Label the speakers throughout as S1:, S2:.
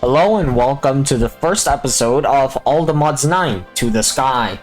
S1: Hello and welcome to the first episode of All the Mods 9 to the Sky.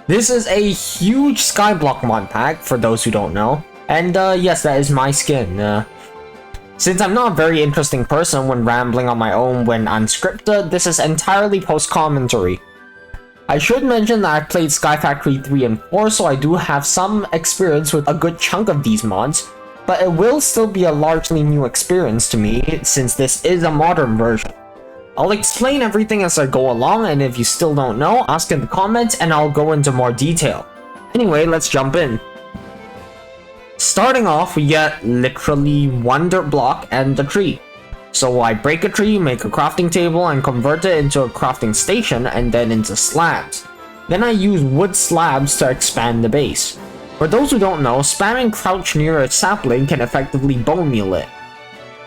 S1: This is a huge skyblock mod pack for those who don't know, and yes, that is my skin. Since I'm not a very interesting person when rambling on my own when unscripted, this is entirely post-commentary. I should mention that I've played Sky Factory 3 and 4, so I do have some experience with a good chunk of these mods, but it will still be a largely new experience to me since this is a modern version. I'll explain everything as I go along, and if you still don't know, ask in the comments and I'll go into more detail. Anyway, let's jump in. Starting off, we get literally one dirt block and a tree. So I break a tree, make a crafting table, and convert it into a crafting station and then into slabs. Then I use wood slabs to expand the base. For those who don't know, spamming crouch near a sapling can effectively bone meal it.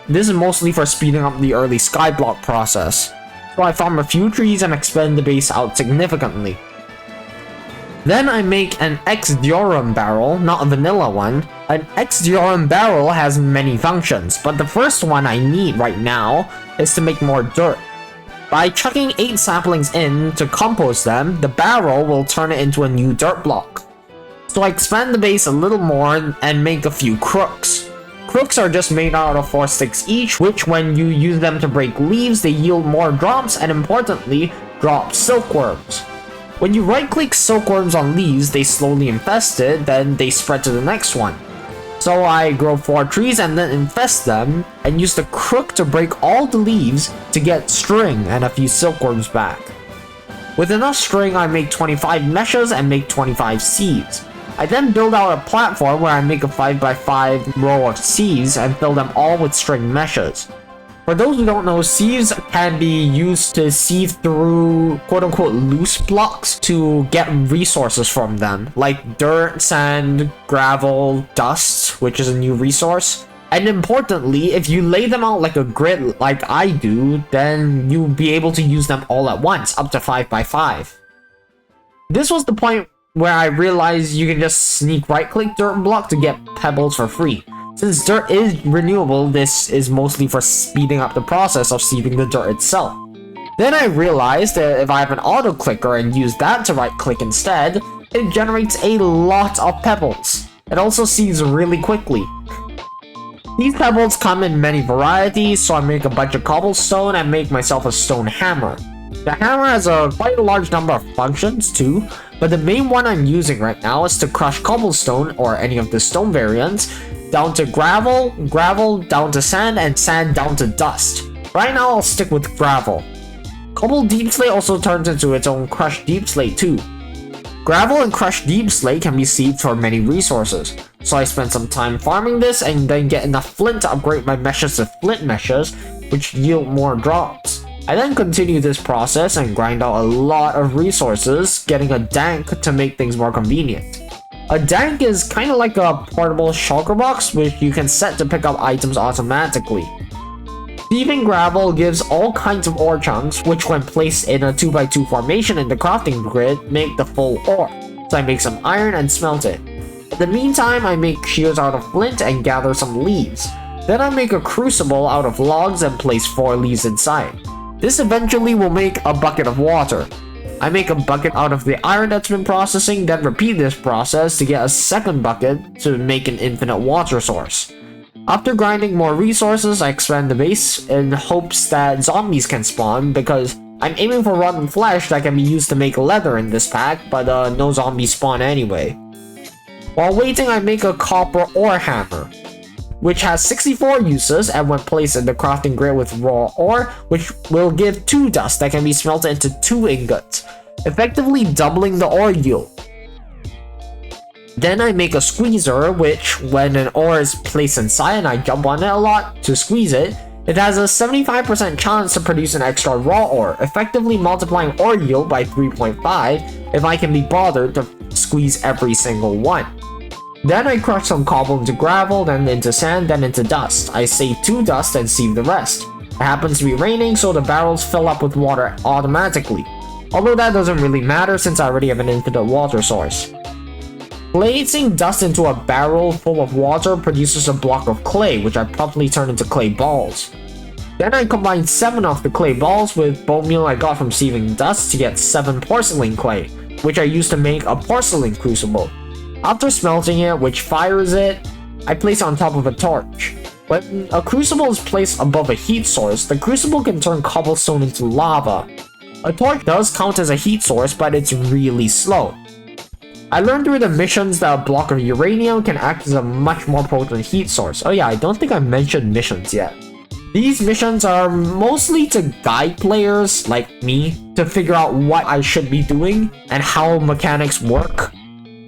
S1: This is mostly for speeding up the early skyblock process. So I farm a few trees and expand the base out significantly. Then I make an X-Diorum barrel, not a vanilla one. An X-Diorum barrel has many functions, but the first one I need right now is to make more dirt. By chucking 8 saplings in to compost them, the barrel will turn it into a new dirt block. So I expand the base a little more and make a few crooks. Crooks are just made out of 4 sticks each, which when you use them to break leaves, they yield more drops and importantly, drop silkworms. When you right-click silkworms on leaves, they slowly infest it, then they spread to the next one. So I grow 4 trees and then infest them, and use the crook to break all the leaves to get string and a few silkworms back. With enough string, I make 25 meshes and make 25 sieves. I then build out a platform where I make a 5x5 row of sieves and fill them all with string meshes. For those who don't know, sieves can be used to sieve through quote-unquote loose blocks to get resources from them, like dirt, sand, gravel, dust, which is a new resource. And importantly, if you lay them out like a grid like I do, then you'll be able to use them all at once, up to 5x5. This was the point where I realized you can just sneak right-click dirt block to get pebbles for free. Since dirt is renewable, this is mostly for speeding up the process of sieving the dirt itself. Then I realized that if I have an auto-clicker and use that to right-click instead, it generates a lot of pebbles. It also sieves really quickly. These pebbles come in many varieties, so I make a bunch of cobblestone and make myself a stone hammer. The hammer has quite a large number of functions too, but the main one I'm using right now is to crush cobblestone, or any of the stone variants, down to gravel, gravel down to sand, and sand down to dust. Right now I'll stick with gravel. Cobble deep slate also turns into its own crushed deep slate too. Gravel and crushed deep slate can be sieved for many resources, so I spent some time farming this and then get enough flint to upgrade my meshes to flint meshes, which yield more drops. I then continue this process and grind out a lot of resources, getting a dank to make things more convenient. A dank is kind of like a portable shulker box which you can set to pick up items automatically. Sieving gravel gives all kinds of ore chunks, which when placed in a 2x2 formation in the crafting grid, make the full ore. So I make some iron and smelt it. In the meantime, I make shields out of flint and gather some leaves. Then I make a crucible out of logs and place 4 leaves inside. This eventually will make a bucket of water. I make a bucket out of the iron that's been processing, then repeat this process to get a second bucket to make an infinite water source. After grinding more resources, I expand the base in hopes that zombies can spawn, because I'm aiming for rotten flesh that can be used to make leather in this pack, but no zombies spawn anyway. While waiting, I make a copper ore hammer, which has 64 uses, and when placed in the crafting grid with raw ore, which will give 2 dust that can be smelted into 2 ingots, effectively doubling the ore yield. Then I make a squeezer, which when an ore is placed inside and I jump on it a lot to squeeze it, it has a 75% chance to produce an extra raw ore, effectively multiplying ore yield by 3.5 if I can be bothered to squeeze every single one. Then I crush some cobble into gravel, then into sand, then into dust. I save 2 dust and sieve the rest. It happens to be raining, so the barrels fill up with water automatically. Although that doesn't really matter since I already have an infinite water source. Placing dust into a barrel full of water produces a block of clay, which I promptly turn into clay balls. Then I combined 7 of the clay balls with bone meal I got from Seething Dust to get 7 porcelain clay, which I used to make a porcelain crucible. After smelting it, which fires it, I place it on top of a torch. When a crucible is placed above a heat source, the crucible can turn cobblestone into lava. A torch does count as a heat source, but it's really slow. I learned through the missions that a block of uranium can act as a much more potent heat source. Oh yeah, I don't think I mentioned missions yet. These missions are mostly to guide players like me to figure out what I should be doing and how mechanics work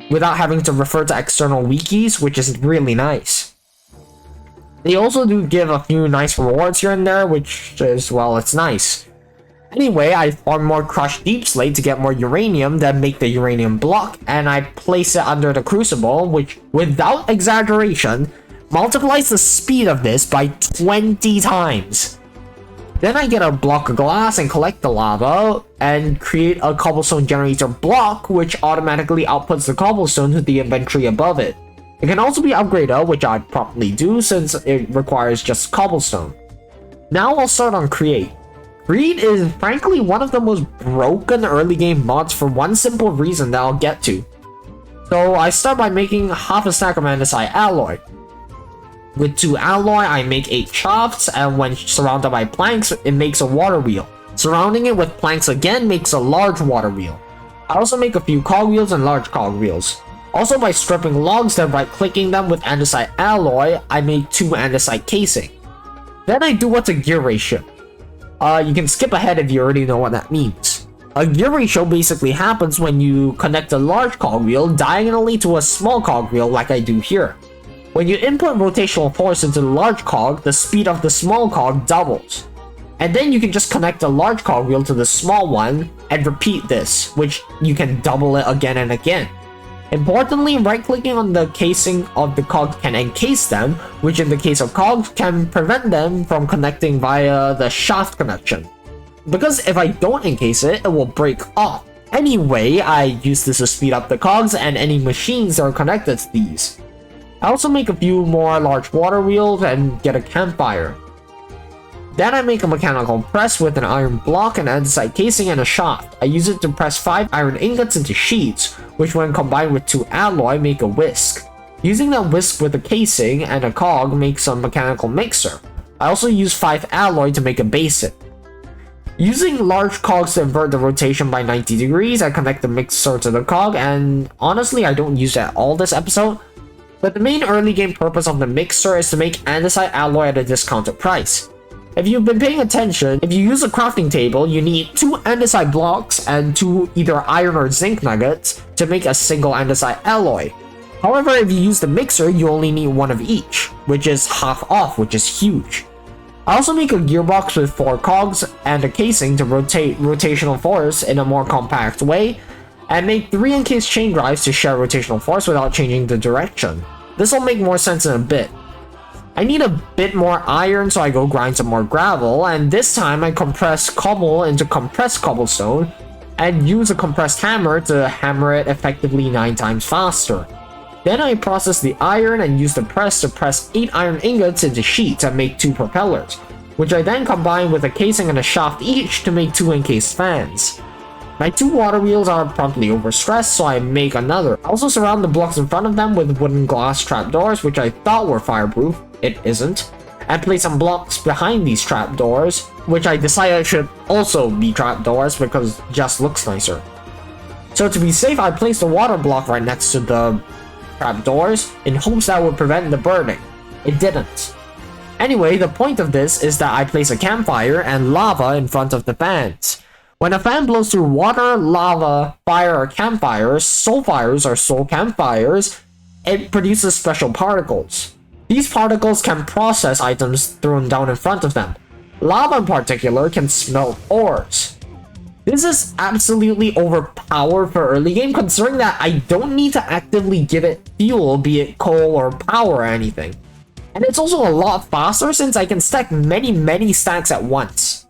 S1: without having to refer to external wikis, which is really nice. They also do give a few nice rewards here and there, which is, well, it's nice. Anyway, I farm more crushed deep slate to get more uranium, then make the uranium block, and I place it under the crucible, which, without exaggeration, multiplies the speed of this by 20 times. Then I get a block of glass and collect the lava, and create a cobblestone generator block, which automatically outputs the cobblestone to the inventory above it. It can also be upgraded, which I'd probably do since it requires just cobblestone. Now I'll start on Create. Create is frankly one of the most broken early game mods for one simple reason that I'll get to. So I start by making half a stack of andesite alloy. With 2 alloy, I make 8 shafts, and when surrounded by planks, it makes a water wheel. Surrounding it with planks again makes a large water wheel. I also make a few cogwheels and large cogwheels. Also, by stripping logs and right-clicking them with andesite alloy, I make 2 andesite casing. Then I do what's a gear ratio. You can skip ahead if you already know what that means. A gear ratio basically happens when you connect a large cogwheel diagonally to a small cogwheel like I do here. When you input rotational force into the large cog, the speed of the small cog doubles. And then you can just connect a large cogwheel to the small one and repeat this, which you can double it again and again. Importantly, right-clicking on the casing of the cog can encase them, which in the case of cogs can prevent them from connecting via the shaft connection. Because if I don't encase it, it will break off. Anyway, I use this to speed up the cogs and any machines that are connected to these. I also make a few more large water wheels and get a campfire. Then I make a mechanical press with an iron block, an andesite casing, and a shaft. I use it to press 5 iron ingots into sheets, which when combined with 2 alloy make a whisk. Using that whisk with a casing and a cog makes a mechanical mixer. I also use 5 alloy to make a basin. Using large cogs to invert the rotation by 90 degrees, I connect the mixer to the cog, and honestly I don't use it at all this episode. But the main early game purpose of the mixer is to make andesite alloy at a discounted price. If you've been paying attention, if you use a crafting table, you need 2 andesite blocks and 2 either iron or zinc nuggets to make a single andesite alloy. However, if you use the mixer, you only need 1 of each, which is half off, which is huge. I also make a gearbox with 4 cogs and a casing to rotate rotational force in a more compact way, and make 3 encased chain drives to share rotational force without changing the direction. This will make more sense in a bit. I need a bit more iron, so I go grind some more gravel, and this time I compress cobble into compressed cobblestone and use a compressed hammer to hammer it effectively 9 times faster. Then I process the iron and use the press to press 8 iron ingots into sheets and make 2 propellers, which I then combine with a casing and a shaft each to make 2 encased fans. My 2 water wheels are promptly overstressed, so I make another. I also surround the blocks in front of them with wooden glass trapdoors, which I thought were fireproof. It isn't. And place some blocks behind these trapdoors, which I decided should also be trapdoors because it just looks nicer. So to be safe, I placed a water block right next to the trapdoors in hopes that would prevent the burning. It didn't. Anyway, the point of this is that I place a campfire and lava in front of the fans. When a fan blows through water, lava, fire, or campfires, soul fires or soul campfires, it produces special particles. These particles can process items thrown down in front of them. Lava in particular can smelt ores. This is absolutely overpowered for early game, considering that I don't need to actively give it fuel, be it coal or power or anything. And it's also a lot faster since I can stack many stacks at once.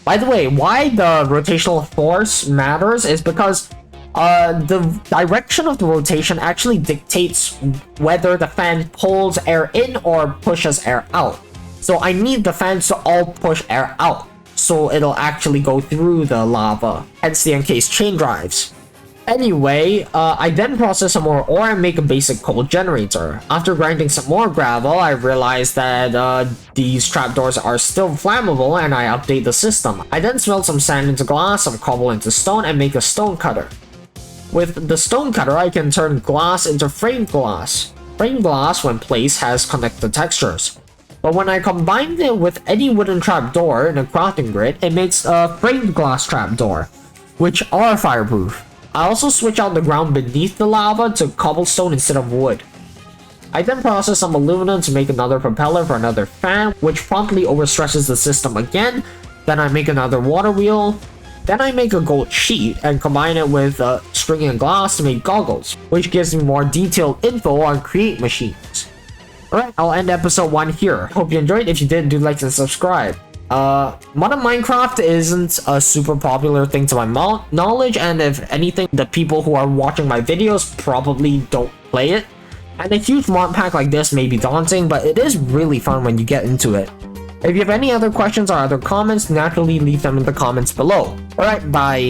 S1: By the way, why the rotational force matters is because the direction of the rotation actually dictates whether the fan pulls air in or pushes air out. So I need the fans to all push air out, so it'll actually go through the lava, hence the encased chain drives. Anyway, I then process some more ore and make a basic coal generator. After grinding some more gravel, I realized that these trapdoors are still flammable and I update the system. I then smelt some sand into glass, some cobble into stone, and make a stone cutter. With the stone cutter, I can turn glass into framed glass. Framed glass, when placed, has connected textures. But when I combine it with any wooden trapdoor in a crafting grid, it makes a framed glass trapdoor, which are fireproof. I also switch out the ground beneath the lava to cobblestone instead of wood. I then process some aluminum to make another propeller for another fan, which promptly overstretches the system again. Then I make another water wheel. Then I make a gold sheet and combine it with string and glass to make goggles, which gives me more detailed info on create machines. Alright, I'll end episode 1 here. Hope you enjoyed. If you did, do like and subscribe. Modern Minecraft isn't a super popular thing to my knowledge, and if anything, the people who are watching my videos probably don't play it. And a huge mod pack like this may be daunting, but it is really fun when you get into it. If you have any other questions or other comments, naturally leave them in the comments below. Alright, bye!